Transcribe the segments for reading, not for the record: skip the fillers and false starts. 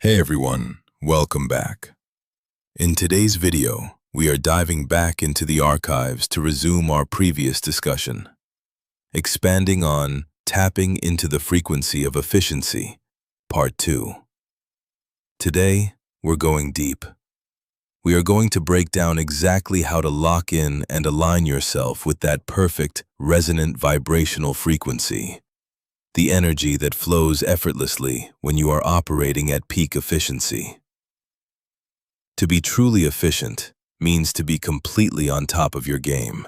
Hey everyone, welcome back. In today's video, we are diving back into the archives to resume our previous discussion, expanding on tapping into the frequency of efficiency, part 2. Today, we're going deep. We are going to break down exactly how to lock in and align yourself with that perfect, resonant vibrational frequency. The energy that flows effortlessly when you are operating at peak efficiency. To be truly efficient means to be completely on top of your game.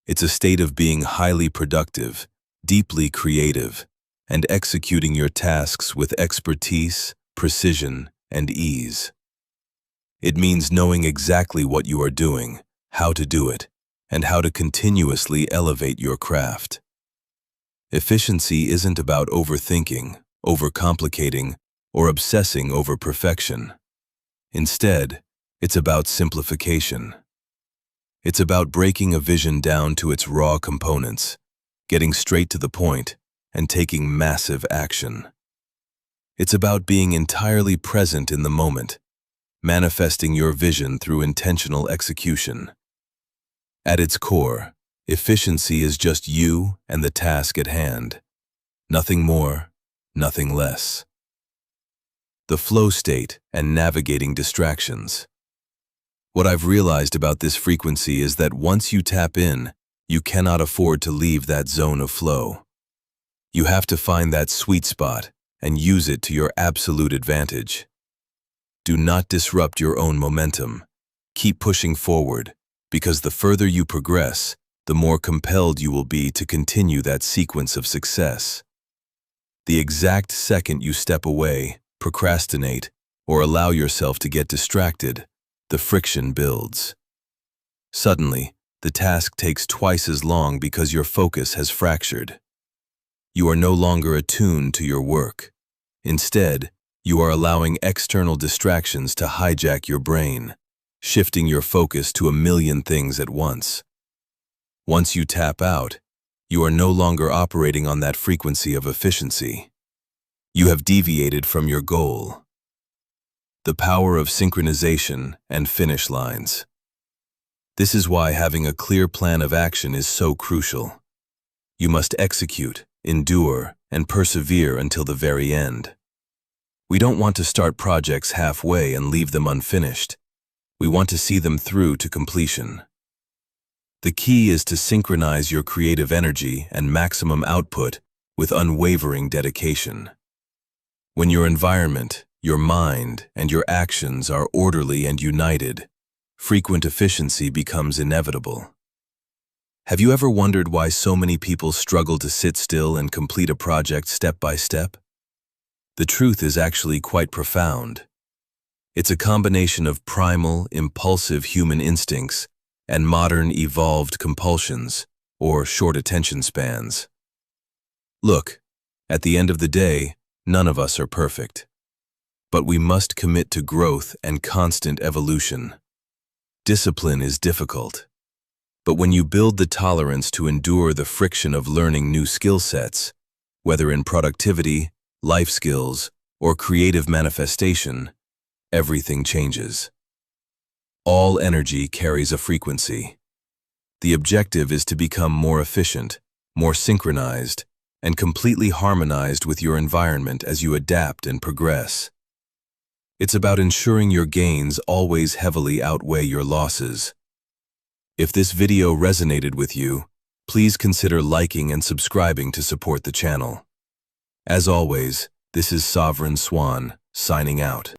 It's a state of being highly productive, deeply creative, and executing your tasks with expertise, precision, and ease. It means knowing exactly what you are doing, how to do it, and how to continuously elevate your craft. Efficiency isn't about overthinking, overcomplicating, or obsessing over perfection. Instead, it's about simplification. It's about breaking a vision down to its raw components, getting straight to the point, and taking massive action. It's about being entirely present in the moment, manifesting your vision through intentional execution. At its core, efficiency is just you and the task at hand. Nothing more, nothing less. The flow state and navigating distractions. What I've realized about this frequency is that once you tap in, you cannot afford to leave that zone of flow. You have to find that sweet spot and use it to your absolute advantage. Do not disrupt your own momentum. Keep pushing forward, because the further you progress, the more compelled you will be to continue that sequence of success. The exact second you step away, procrastinate, or allow yourself to get distracted, the friction builds. Suddenly, the task takes twice as long because your focus has fractured. You are no longer attuned to your work. Instead, you are allowing external distractions to hijack your brain, shifting your focus to a million things at once. Once you tap out, you are no longer operating on that frequency of efficiency. You have deviated from your goal. The power of synchronization and finish lines. This is why having a clear plan of action is so crucial. You must execute, endure, and persevere until the very end. We don't want to start projects halfway and leave them unfinished. We want to see them through to completion. The key is to synchronize your creative energy and maximum output with unwavering dedication. When your environment, your mind, and your actions are orderly and united, frequent efficiency becomes inevitable. Have you ever wondered why so many people struggle to sit still and complete a project step by step? The truth is actually quite profound. It's a combination of primal, impulsive human instincts and modern evolved compulsions, or short attention spans. Look, at the end of the day, none of us are perfect. But we must commit to growth and constant evolution. Discipline is difficult. But when you build the tolerance to endure the friction of learning new skill sets, whether in productivity, life skills, or creative manifestation, everything changes. All energy carries a frequency. The objective is to become more efficient, more synchronized, and completely harmonized with your environment as you adapt and progress. It's about ensuring your gains always heavily outweigh your losses. If this video resonated with you, please consider liking and subscribing to support the channel. As always, this is Sovereign Swan, signing out.